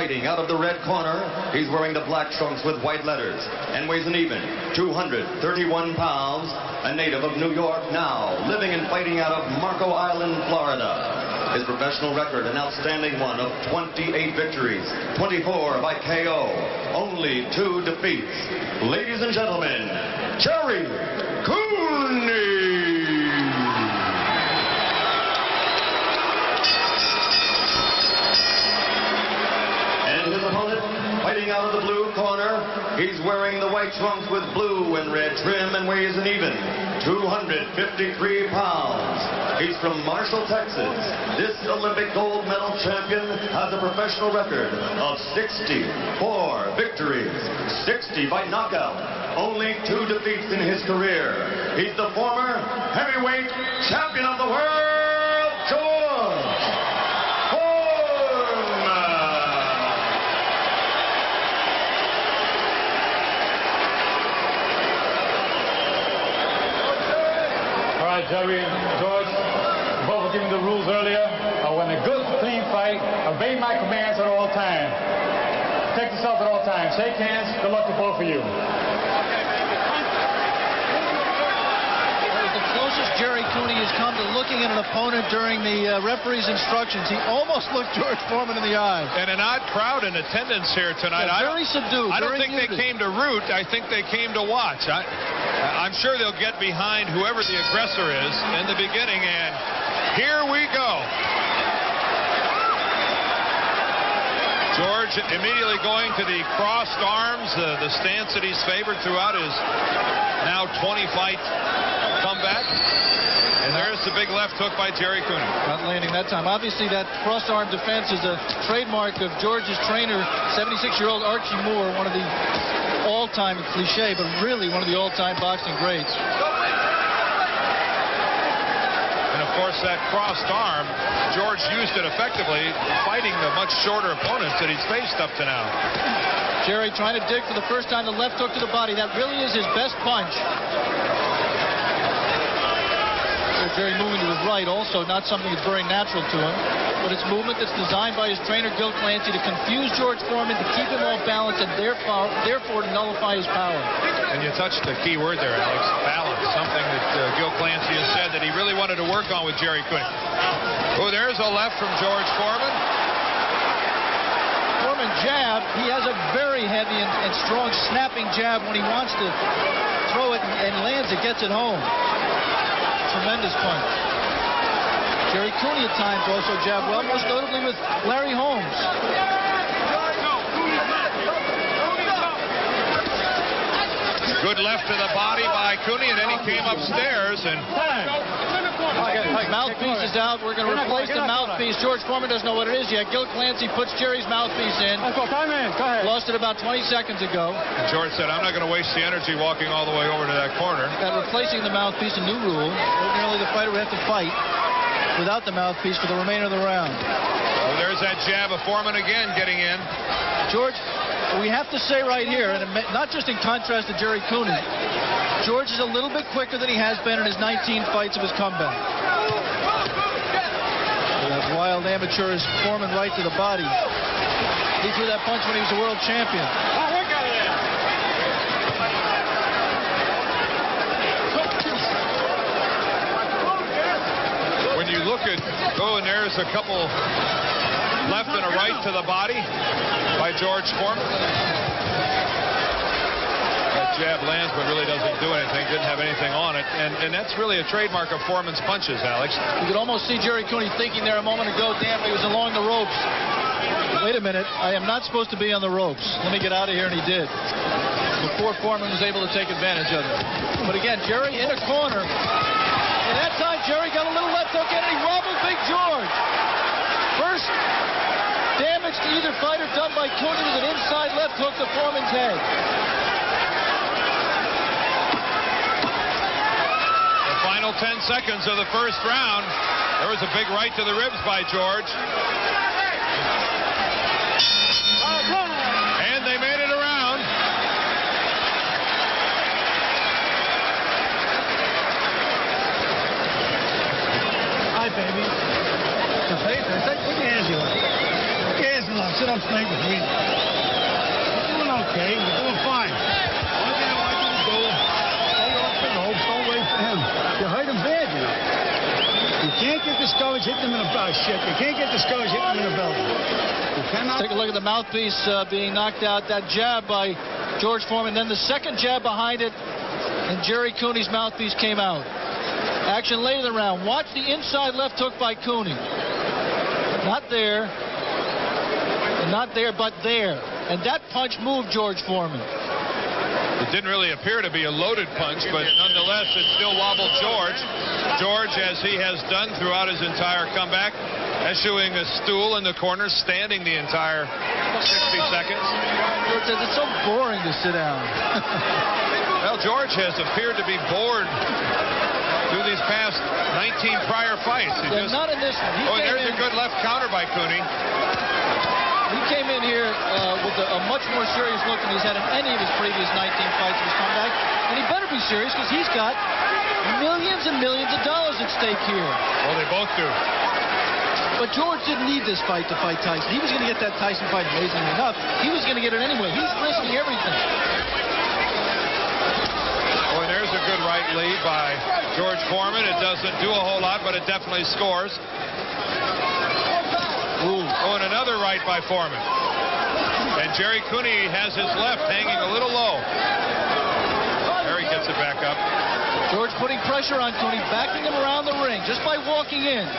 fighting out of the red corner. He's wearing the black trunks with white letters and weighs an even 231 pounds. A native of New York now, living and fighting out of Marco Island, Florida. His professional record, an outstanding one of 28 victories, 24 by KO, only 2 defeats. Ladies and gentlemen, Gerry Cooney. And his opponent, fighting out of the blue corner, he's wearing the white trunks with blue and red trim and weighs an even 253 pounds. He's from Marshall, Texas. This Olympic gold medal champion has a professional record of 64 victories, 60 by knockout, only 2 defeats in his career. He's the former heavyweight champion of the world, George Foreman. All right, Gerry, George, both were given the rules earlier. When a good, clean fight, obey my commands at all times. Protect yourself at all times. Shake hands. Good luck to both of you. The closest Gerry Cooney has come to looking at an opponent during the referee's instructions. He almost looked George Foreman in the eye. And an odd crowd in attendance here tonight. Yeah, very subdued. I don't think muted. they came to root. I think they came to watch. I'm sure they'll get behind whoever the aggressor is in the beginning. And here we go. George immediately going to the crossed arms, the stance that he's favored throughout his now 20-fight comeback. And there's the big left hook by Gerry Cooney. Not landing that time. Obviously, that cross-arm defense is a trademark of George's trainer, 76-year-old Archie Moore, one of the all-time cliche, but really one of the all-time boxing greats. And, of course, that crossed arm, George used it effectively, fighting the much shorter opponents that he's faced up to now. Gerry trying to dig for the first time the left hook to the body. That really is his best punch. Gerry moving to his right, also not something that's very natural to him, but it's movement that's designed by his trainer, Gil Clancy, to confuse George Foreman, to keep him off balance, and therefore to nullify his power. And you touched the key word there, Alex, balance, something that Gil Clancy has said that he really wanted to work on with Gerry Cooney. Oh, there's a left from George Foreman. Foreman jab, he has a very heavy and strong snapping jab. When he wants to throw it and lands it, gets it home. Tremendous punch. Gerry Cooney at times also jabbed well, most notably with Larry Holmes. Good left to the body by Cooney, and then he came upstairs and... Mouthpiece is out. We're going to replace the mouthpiece. George Foreman doesn't know what it is yet. Gil Clancy puts Gerry's mouthpiece in. Lost it about 20 seconds ago. And George said, I'm not going to waste the energy walking all the way over to that corner. Replacing the mouthpiece, a new rule. Ordinarily, the fighter would have to fight without the mouthpiece for the remainder of the round. Well, there's that jab of Foreman again getting in. George, we have to say right here, and not just in contrast to Gerry Cooney, George is a little bit quicker than he has been in his 19 fights of his comeback. That wild amateur is Foreman right to the body. He threw that punch when he was a world champion. When you look at, and there's a couple left and a right to the body by George Foreman. That jab lands but really doesn't do anything, didn't have anything on it, and that's really a trademark of Foreman's punches, Alex. You could almost see Gerry Cooney thinking there a moment ago, damn, he was along the ropes. Wait a minute, I am not supposed to be on the ropes. Let me get out of here, and he did. Before Foreman was able to take advantage of it. But again, Gerry in a corner. And that time, Gerry got a little left hook in, and he wobbled Big George. First damage to either fighter done by Cooney with an inside left hook to Foreman's head. The final 10 seconds of the first round. There was a big right to the ribs by George. And they made it around. Hi, baby. Put your hands in. Put your hands in. Sit up straight. think we're doing okay. We're doing fine. One thing I want you to do is stay off the ropes. Don't wait for him. You hurt him bad, you know. You can't get discouraged hitting him in the belly. Shit, you can't get discouraged hitting him in the belly. You cannot. Take a look at the mouthpiece being knocked out. That jab by George Foreman. Then the second jab behind it, and Gerry Cooney's mouthpiece came out. Action late in the round. Watch the inside left hook by Cooney. Not there. And not there, but there. And that punch moved George Foreman. It didn't really appear to be a loaded punch, but nonetheless, it still wobbled George. George, as he has done throughout his entire comeback, eschewing a stool in the corner, standing the entire 60 seconds. George says it's so boring to sit down. Well, George has appeared to be bored through these past 19 prior fights. Not in this one. Oh, there's a good left counter by Cooney. He came in here with a much more serious look than he's had in any of his previous 19 fights of his comeback. And he better be serious because he's got millions and millions of dollars at stake here. Well, they both do. But George didn't need this fight to fight Tyson. He was going to get that Tyson fight, amazingly enough. He was going to get it anyway. He's risking everything. Boy, there's a good right lead by George Foreman. It doesn't do a whole lot, but it definitely scores. Ooh. Oh, and another right by Foreman. And Gerry Cooney has his left hanging a little low. Gerry gets it back up. George putting pressure on Cooney, backing him around the ring just by walking in.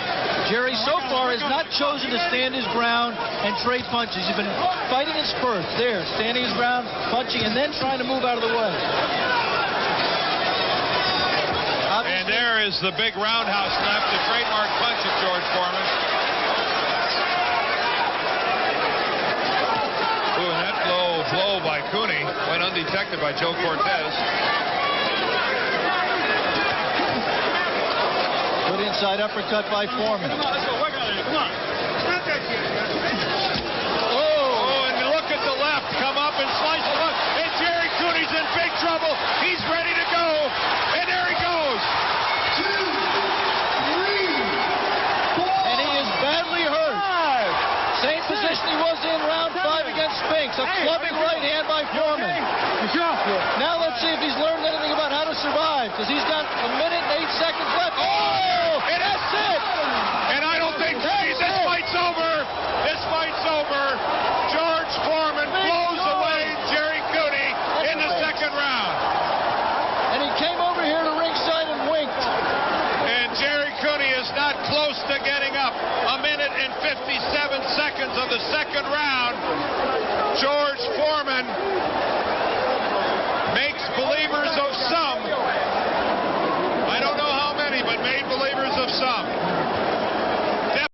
Gerry so far has not chosen to stand his ground and trade punches. He's been fighting in spurts. There, standing his ground, punching, and then trying to move out of the way. And there is the big roundhouse left, the trademark punch of George Foreman. Ooh, and that low blow by Cooney went undetected by Joe Cortez. Good inside uppercut by Foreman. Come on, let's go. Work on it. Come on. Stop that shit. Oh, and look at the left. Come up and slice the left. And Gerry Cooney's in big trouble. He's ready to go. And there he goes. 2, 3, 4. And he is badly hurt. Same position he was in round 5 against Spinks. A clubbing right hand by Foreman. Now let's see if he's learned anything about how to survive, because he's got 1 minute and 8 seconds left. Oh, and that's it. And I don't think this fight's over. This fight's over. George Foreman blows away Gerry Cooney in the second round. And he came over here to ringside and winked. And Gerry Cooney is not close to getting up. 1 minute and 57 seconds of the second round.